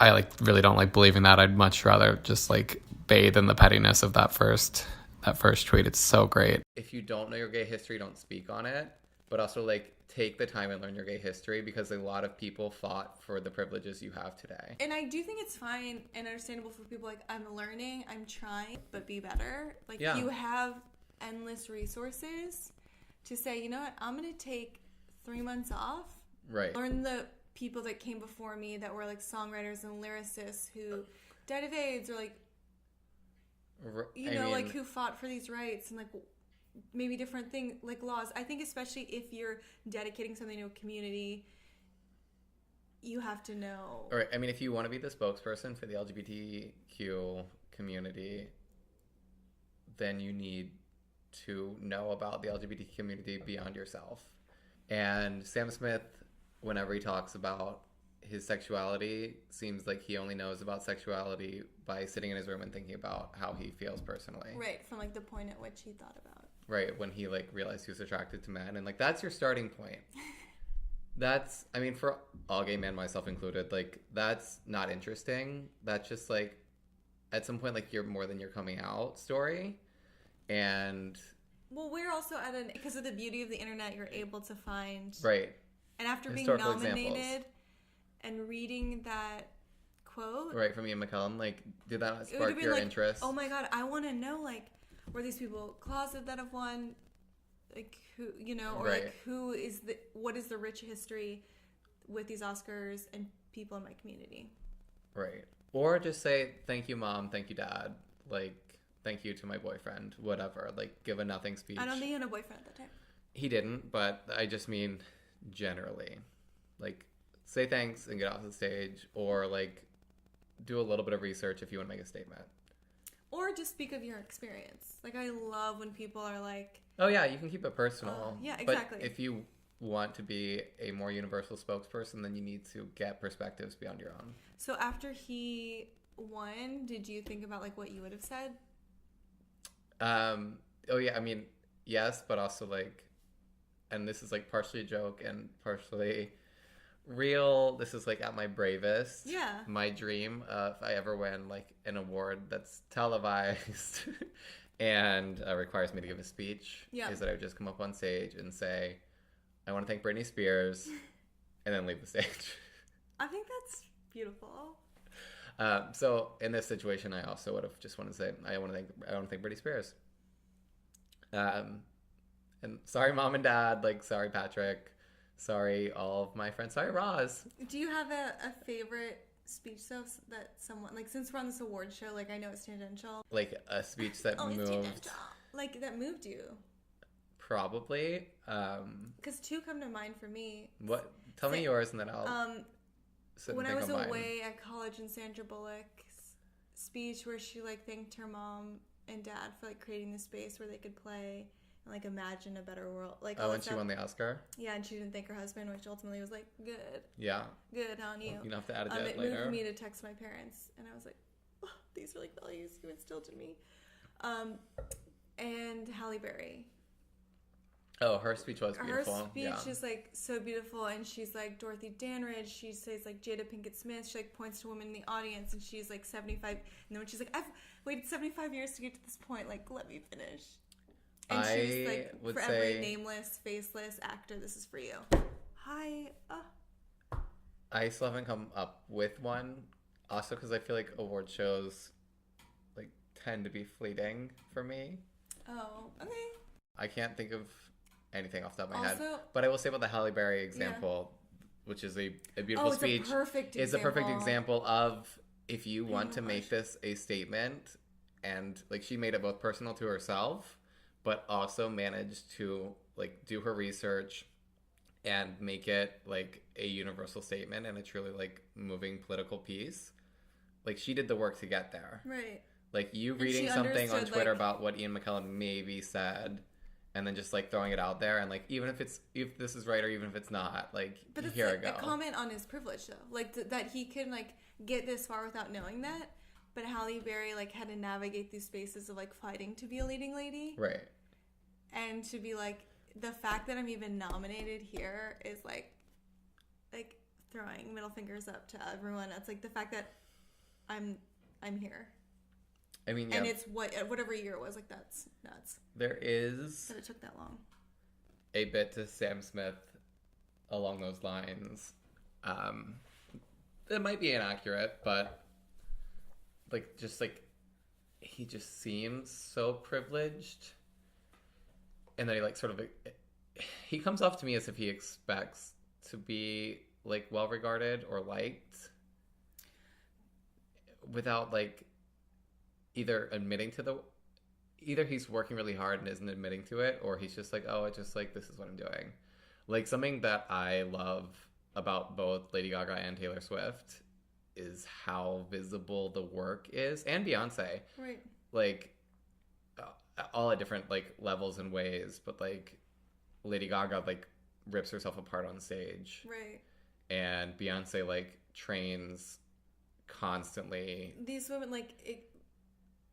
I like really don't like believing that. I'd much rather just like bathe in the pettiness of that first tweet. It's so great. If you don't know your gay history, don't speak on it. But also like take the time and learn your gay history, because a lot of people fought for the privileges you have today. And I do think it's fine and understandable for people like, I'm learning, I'm trying, but be better. Like, you have endless resources to say, you know what, I'm going to take 3 months off. Right. Learn the people that came before me that were like songwriters and lyricists who died of AIDS, or like, like who fought for these rights and like maybe different things, like laws. I think especially if you're dedicating something to a community, you have to know. All right. I mean, if you want to be the spokesperson for the LGBTQ community, then you need to know about the LGBT community beyond yourself. And Sam Smith, whenever he talks about his sexuality, seems like he only knows about sexuality by sitting in his room and thinking about how he feels personally. Right, from like the point at which he thought about. Right, when he like realized he was attracted to men, and like that's your starting point. That's, I mean, for all gay men, myself included, like that's not interesting. That's just like at some point like you're more than your coming out story. And well, we're also at an, because of the beauty of the internet, you're able to find right. And after being historical nominated examples. And reading that quote, right, from Ian McKellen, like did that not spark your like, interest? Oh my god, I want to know, like, were these people closeted that have won, like who, you know, or right. like what is the rich history with these Oscars and people in my community? Right. Or just say thank you, mom, thank you, dad, like thank you to my boyfriend, whatever. Like give a nothing speech. I don't think he had a boyfriend at that time. He didn't, but I just mean generally, like say thanks and get off the stage, or like do a little bit of research if you want to make a statement. Or just speak of your experience. Like, I love when people are like... Oh, yeah, you can keep it personal. Yeah, exactly. But if you want to be a more universal spokesperson, then you need to get perspectives beyond your own. So after he won, did you think about, like, what you would have said? Oh, yeah, I mean, yes, but also, like... And this is, like, partially a joke and partially... real. This is like at my bravest. Yeah. My dream, if I ever win like an award that's televised and requires me to give a speech, is that I would just come up on stage and say, I want to thank Britney Spears, and then leave the stage. I think that's beautiful. So in this situation, I also would have just wanted to say, I want to thank Britney Spears. And sorry, mom and dad. Like, sorry, Patrick. Sorry, all of my friends. Sorry, Roz. Do you have a favorite speech, though, that someone, like, since we're on this award show, like, I know it's tangential. Like, a speech that moved. Like, that moved you. Probably. Because 2 come to mind for me. What? Tell me yours, and then I'll when I was away at college, and Sandra Bullock's speech where she, like, thanked her mom and dad for, like, creating the space where they could play and like imagine a better world. Like, oh, and she won the Oscar? Yeah, and she didn't thank her husband, which ultimately was like, good. Yeah. Good on you. Well, you don't have to add a jet it later. moved me to text my parents, and I was like, oh, these are like values you instilled in me. And Halle Berry. Oh, her speech was beautiful. Her speech is like so beautiful, and she's like Dorothy Dandridge. She says like Jada Pinkett Smith. She like points to women in the audience, and she's like 75. And then when she's like, I've waited 75 years to get to this point. Like, let me finish. And she's like, for every nameless, faceless actor, this is for you. Hi. I still haven't come up with one. Also, because I feel like award shows like tend to be fleeting for me. Oh, okay. I can't think of anything off the top of my head. Also- But I will say about the Halle Berry example, which is a beautiful Oh, it's a speech. perfect It's a perfect example. example of if you want my to make gosh. this a statement, and like she made it both personal to herself, but also managed to like do her research and make it like a universal statement and a truly like moving political piece. Like she did the work to get there. Right. Like you And reading she something on understood, Twitter like- about what Ian McKellen maybe said, and then just like throwing it out there, and like even if this is right or even if it's not, like But it's here like I a go. comment on his privilege, though. Like, that he can, like, get this far without knowing that. But Halle Berry, like, had to navigate these spaces of, like, fighting to be a leading lady. Right. And to be, like, the fact that I'm even nominated here is, like throwing middle fingers up to everyone. It's, like, the fact that I'm here. I mean, yeah, And it's whatever year it was. Like, that's nuts there is that it took that long. a bit to Sam Smith along those lines. It might be inaccurate, but like just like he just seems so privileged, and then he like sort of he comes off to me as if he expects to be like well regarded or liked without like either he's working really hard and isn't admitting to it, or he's just like, oh, it's just like, this is what I'm doing. Like something that I love about both Lady Gaga and Taylor Swift is how visible the work is, and Beyonce, Right. like all at different like levels and ways, but like Lady Gaga like rips herself apart on stage, Right. and Beyonce like trains constantly. These women, like,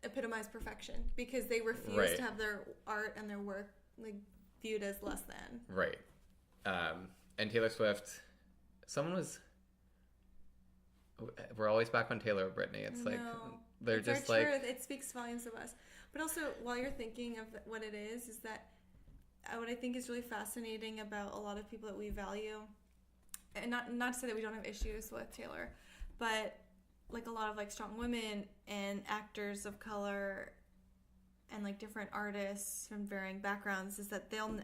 epitomize perfection because they refuse Right. to have their art and their work, like, viewed as less than. Right. And Taylor Swift, we're always back on Taylor or Britney. It's like, No. they're It's just our like, truth. It speaks volumes of us. But also, while you're thinking of what it is that what I think is really fascinating about a lot of people that we value, and not to say that we don't have issues with Taylor, but like a lot of like strong women and actors of color and like different artists from varying backgrounds, is that I feel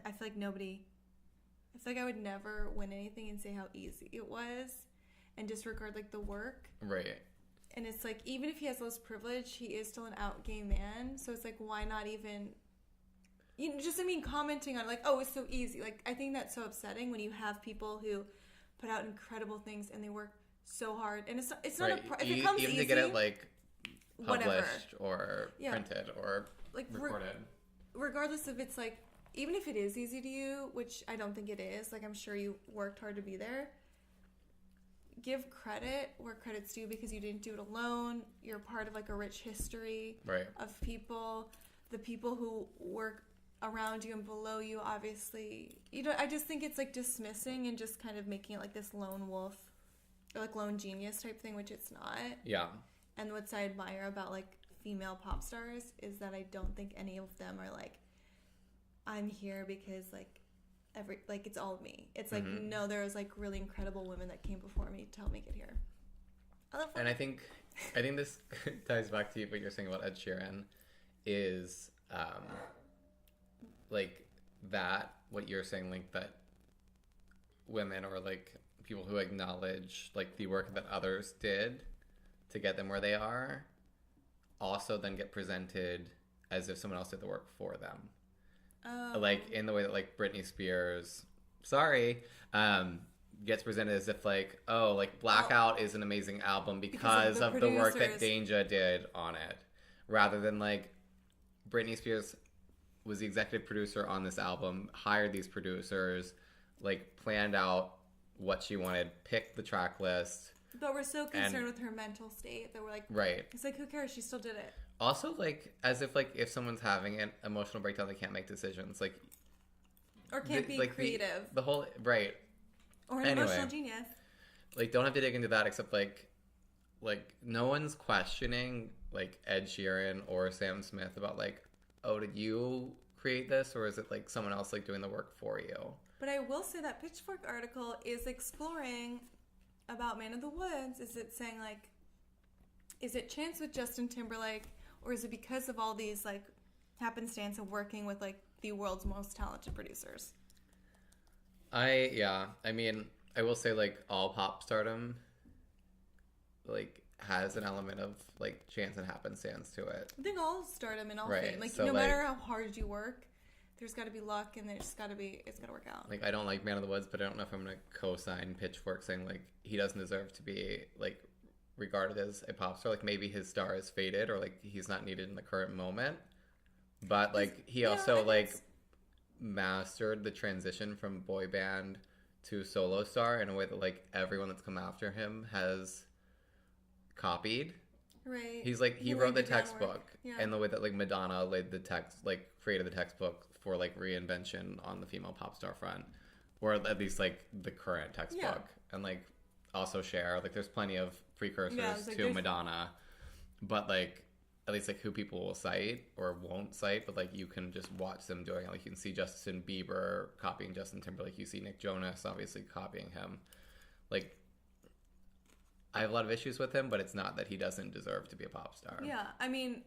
like I would never win anything and say how easy it was and disregard like the work. right. And it's like, even if he has less privilege, he is still an out gay man. So it's like, why not even, commenting on like, oh, it's so easy. Like, I think that's so upsetting when you have people who put out incredible things and they work so hard. And it's not Right. if it comes Even easy, to get it like published whatever. or Yeah. printed or Like, recorded. regardless if it's like, even if it is easy to you, which I don't think it is, like, I'm sure you worked hard to be there. Give credit where credit's due because you didn't do it alone. You're part of like a rich history Right. of people. The people who work around you and below you, obviously, I just think it's like dismissing and just kind of making it like this lone wolf or like lone genius type thing, which it's not. Yeah. And what I admire about like female pop stars is that I don't think any of them are like, I'm here because like it's all me. It's like, Mhm. no, there's like really incredible women that came before me to help me get here. And I think this ties back to what you're saying about Ed Sheeran is like that, what you're saying, like that women or like people who acknowledge like the work that others did to get them where they are also then get presented as if someone else did the work for them. Like in the way that like Britney Spears, gets presented as if like, oh, like Blackout is an amazing album because of the of the work that producers. Danja did on it, rather than like Britney Spears was the executive producer on this album, hired these producers, like planned out what she wanted, picked the track list. But we're so concerned And- with her mental state that we're like, Right. it's like, who cares? She still did it. Also, like, as if like if someone's having an emotional breakdown, they can't make decisions. Like, Or can't be creative. The whole right. Or an Anyway. emotional genius. Like, don't have to dig into that, except like no one's questioning like Ed Sheeran or Sam Smith about like, oh, did you create this, or is it like someone else like doing the work for you? But I will say that Pitchfork article is exploring about Man of the Woods. Is it saying like, is it chance with Justin Timberlake, or is it because of all these like happenstance of working with like the world's most talented producers? I mean, I will say like all pop stardom like has an element of like chance and happenstance to it. I think all stardom and all Right, fame, like so, no like- matter how hard you work, there's got to be luck, and it's got to work out. Like I don't like Man of the Woods, but I don't know if I'm gonna co-sign Pitchfork saying like he doesn't deserve to be like regarded as a pop star. Like maybe his star is faded or like he's not needed in the current moment. But like he Yeah, I also think like it's- mastered the transition from boy band to solo star in a way that like everyone that's come after him has copied. Right. He's like he laid wrote the groundwork. textbook Yeah. and the way that like Madonna laid the text like created the textbook for like reinvention on the female pop star front, or at least like the current textbook. And like also Cher, like there's plenty of precursors Yeah, it's like to there's- Madonna, but like at least like who people will cite or won't cite, but like you can just watch them doing it. Like you can see Justin Bieber copying Justin Timberlake, you see Nick Jonas obviously copying him. Like I have a lot of issues with him, but it's not that he doesn't deserve to be a pop star. Yeah, I mean,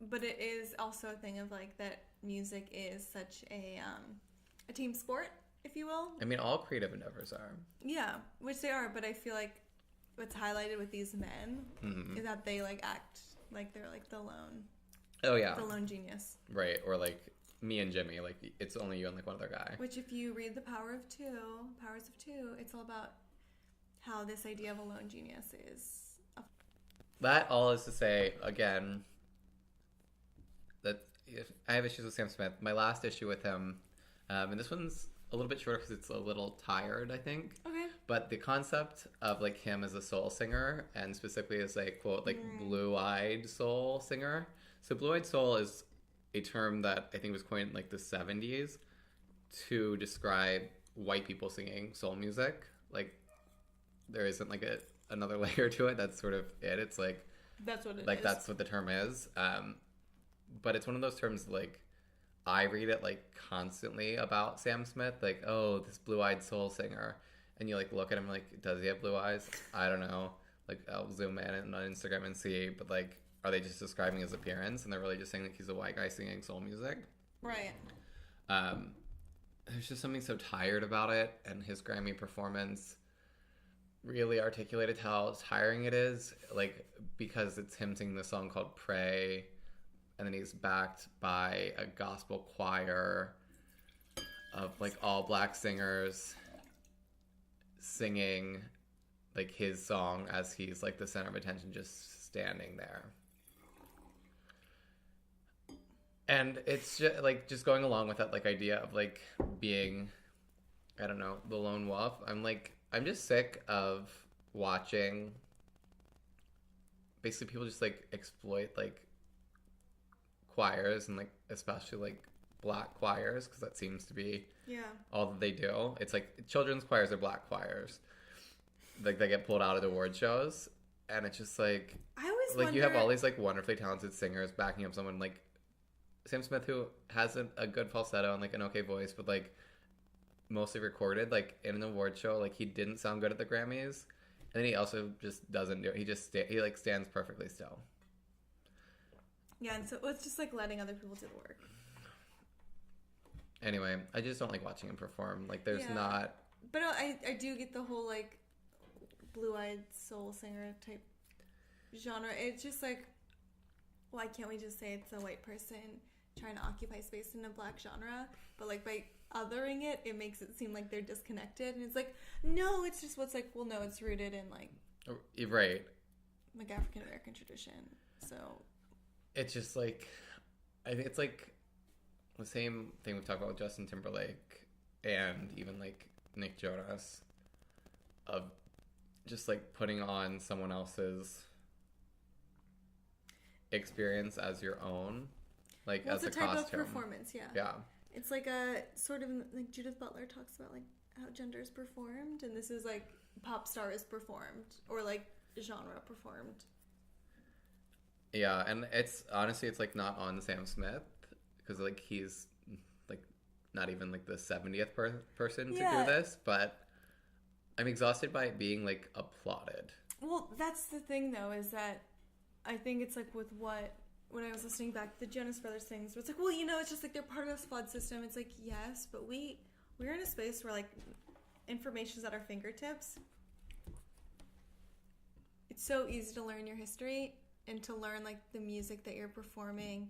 but it is also a thing of like that music is such a team sport, if you will. I mean, all creative endeavors are. Yeah, which they are, but I feel like what's highlighted with these men Mhm. is that they like act like they're like the lone Oh yeah, genius. right. Or like me and Jimmy, like it's only you and like one other guy. Which, if you read Powers of Two, it's all about how this idea of a lone genius is. That all is to say, again, that if I have issues with Sam Smith. My last issue with him, and this one's a little bit shorter because it's a little tired, I think. Okay. But the concept of like him as a soul singer, and specifically as a quote like blue-eyed soul singer. So blue-eyed soul is a term that I think was coined in like the 70s to describe white people singing soul music. Like there isn't like another layer to it. That's sort of it. It's like That's what it is. like that's what the term is. But it's one of those terms like I read it like constantly about Sam Smith, like, oh, this blue-eyed soul singer, and you like look at him like, does he have blue eyes? I don't know. Like I'll zoom in on Instagram and see, but like, are they just describing his appearance and they're really just saying that he's a white guy singing soul music? Right. There's just something so tired about it, and his Grammy performance really articulated how tiring it is, like because it's him singing the song called Pray, and then he's backed by a gospel choir of like all black singers singing like his song as he's like the center of attention, just standing there. And it's just like just going along with that like idea of like being, I don't know, the lone wolf. I'm just sick of watching basically people just like exploit like choirs, and like especially like black choirs, because that seems to be Yeah. all that they do. It's like children's choirs are black choirs, like they get pulled out at award shows, and it's just like I always like wonder, you have all these like wonderfully talented singers backing up someone like Sam Smith, who has a good falsetto and like an okay voice, but like mostly recorded like in an award show. Like he didn't sound good at the Grammys, and then he also just doesn't do it. He just he like stands perfectly still. Yeah, and so it's just like letting other people do the work. Anyway, I just don't like watching him perform. Like there's Yeah. not. But I do get the whole like blue-eyed soul singer type genre. It's just like, why can't we just say it's a white person trying to occupy space in a black genre? But like by othering it, it makes it seem like they're disconnected, and it's like, no, it's just what's like, well, no, it's rooted in like Right. African American tradition. So It's just like, I think it's like the same thing we've talked about with Justin Timberlake and even like Nick Jonas, of just like putting on someone else's experience as your own, like well, as it's a a type costume. of performance, yeah. Yeah. It's like a sort of like Judith Butler talks about like how gender is performed, and this is like pop star is performed, or like genre performed. Yeah, and it's honestly it's like not on Sam Smith, because like he's like not even like the 70th person to Yeah. do this, but I'm exhausted by it being like applauded. Well, that's the thing though, is that I think it's like with what when I was listening back to the Jonas Brothers things, it's like, well, you know, it's just like they're part of this flood system. It's like, yes, but we're in a space where like information's at our fingertips. It's so easy to learn your history and to learn like the music that you're performing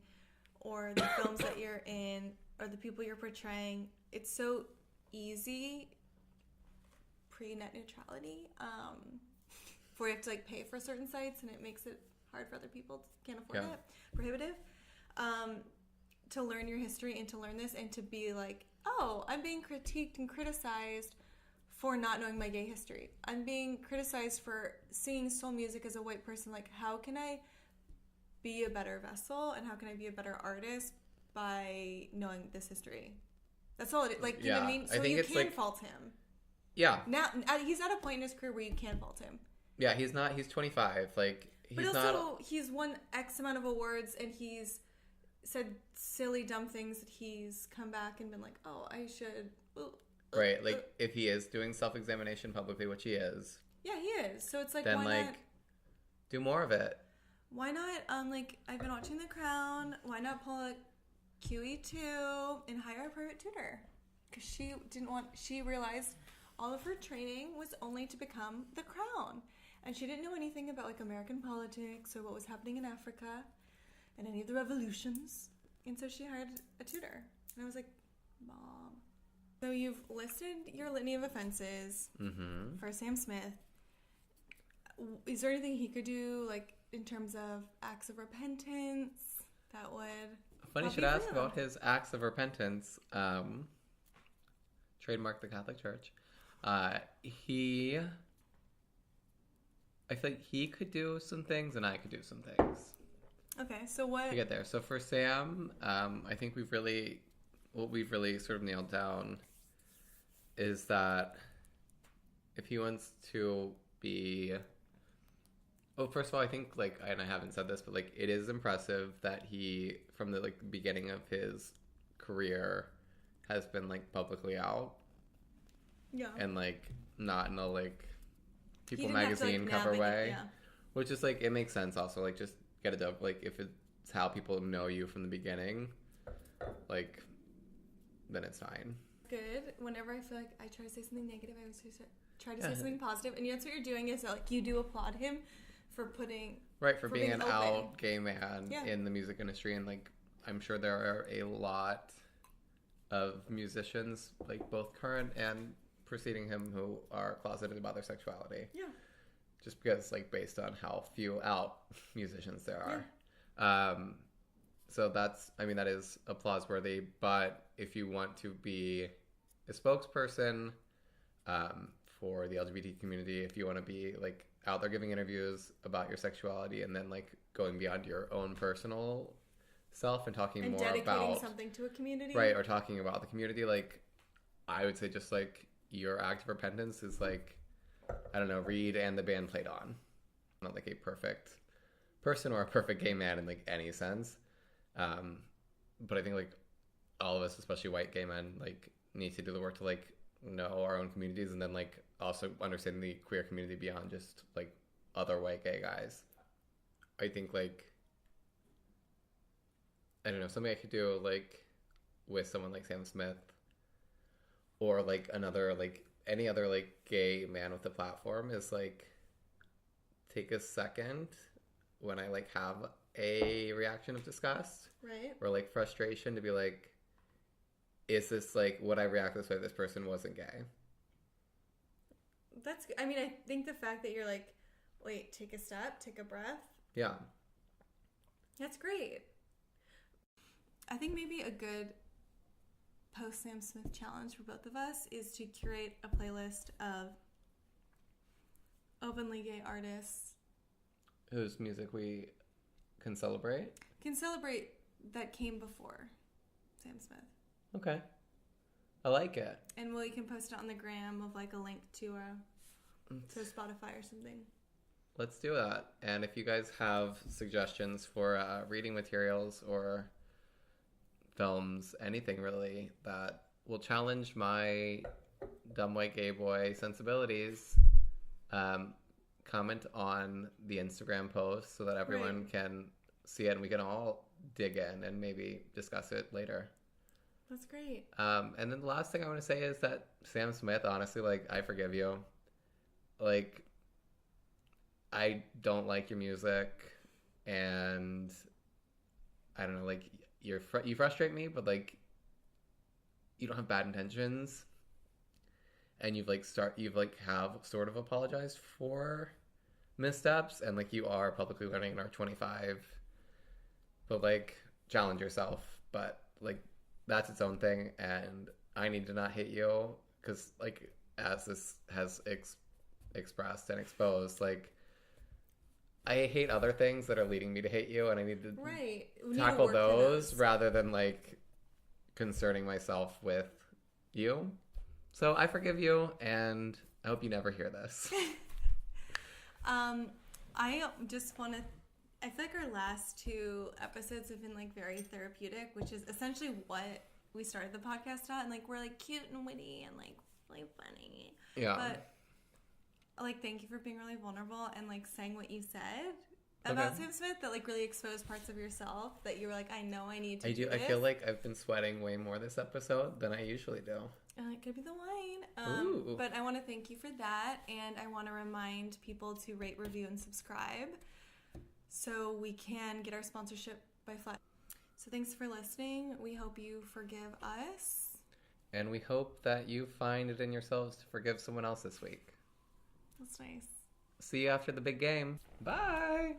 or the films that you're in or the people you're portraying. It's so easy pre-net neutrality for you have to like pay for certain sites, and it makes it hard for other people to can't afford it, prohibitive, to learn your history and to learn this and to be like, oh, I'm being critiqued and criticized for not knowing my gay history. I'm being criticized for singing soul music as a white person. Like, how can I be a better vessel and how can I be a better artist by knowing this history? That's all it is. Like, you know what I mean? So I think you can like, fault him. Yeah. Now he's at a point in his career where you can fault him. Yeah, he's 25. Like, but also, he's won X amount of awards and he's said silly, dumb things that he's come back and been like, oh, I should... Right, like, if he is doing self-examination publicly, which he is. Yeah, he is. So it's like, then, why like, not... do more of it. Why not, like, I've been watching The Crown. Why not pull a QE2 and hire a private tutor? Because she realized all of her training was only to become the Crown. And she didn't know anything about, like, American politics or what was happening in Africa and any of the revolutions. And so she hired a tutor. And I was like, Mom. So you've listed your litany of offenses for Sam Smith. Is there anything he could do, like, in terms of acts of repentance that would... Funny you should ask about his acts of repentance. Trademark the Catholic Church. I feel like he could do some things and I could do some things. Okay, so what... To get there. So for Sam, I think what we've really sort of nailed down is that if he wants to be... Well, first of all, I think, like, and I haven't said this, but, like, it is impressive that he, from the, like, beginning of his career, has been, like, publicly out. Yeah. And, like, not in a, like, People magazine cover way. Yeah. Which is, like, it makes sense also. Like, just get it done. Like, if it's how people know you from the beginning, like, then it's fine. Good. Whenever I feel like I try to say something negative, I always try to say something positive. And that's what you're doing is that, like, you do applaud him for putting... Right, for being an out gay man in the music industry. And, like, I'm sure there are a lot of musicians, like, both current and preceding him, who are closeted about their sexuality. Yeah. Just because, like, based on how few out musicians there are. Yeah. So that is applause-worthy. But if you want to be a spokesperson for the LGBT community, if you want to be, like, out there giving interviews about your sexuality and then, like, going beyond your own personal self and talking more about... And dedicating something to a community. Right, or talking about the community, like, I would say just, like, your act of repentance is, like, I don't know, Reed and the band played on. Not, like, a perfect person or a perfect gay man in, like, any sense. But I think, like, all of us, especially white gay men, like, need to do the work to, like, know our own communities and then, like, also understand the queer community beyond just, like, other white gay guys. I think, like, I don't know, something I could do, like, with someone like Sam Smith or, like, another, like, any other, like, gay man with a platform is, like, take a second when I, like, have a reaction of disgust. Right. Or, like, frustration to be like, is this, like, would I react this way if this person wasn't gay? That's, I mean, I think the fact that you're like, wait, take a step, take a breath. Yeah. That's great. I think maybe a good post-Sam Smith challenge for both of us is to curate a playlist of openly gay artists. Whose music we can celebrate? Can celebrate that came before Sam Smith. Okay. I like it. And we can post it on the gram of, like, a link to Spotify or something. Let's do that. And if you guys have suggestions for reading materials or films, anything really, that will challenge my dumb white gay boy sensibilities, comment on the Instagram post so that everyone can see it and we can all dig in and maybe discuss it later. That's great. And then the last thing I want to say is that Sam Smith, honestly, like, I forgive you. Like, I don't like your music, and I don't know, like, you frustrate me, but, like, you don't have bad intentions, and you've have sort of apologized for missteps, and, like, you are publicly learning in our 25, but, like, challenge yourself, but, like, that's its own thing, and I need to not hit you, because, like, as this has expressed and exposed, like, I hate other things that are leading me to hate you, and I need to tackle those rather than, like, concerning myself with you. So I forgive you, and I hope you never hear this. I just want to... I feel like our last 2 episodes have been, like, very therapeutic, which is essentially what we started the podcast at. And, like, we're, like, cute and witty and, like, really funny. Yeah. But... like, thank you for being really vulnerable and, like, saying what you said about Sam Smith that, like, really exposed parts of yourself that you were like, I know I need to do this. I feel like I've been sweating way more this episode than I usually do. It could be the wine. Ooh. But I want to thank you for that, and I want to remind people to rate, review, and subscribe so we can get our sponsorship by Flat. So thanks for listening. We hope you forgive us. And we hope that you find it in yourselves to forgive someone else this week. That's nice. See you after the big game. Bye!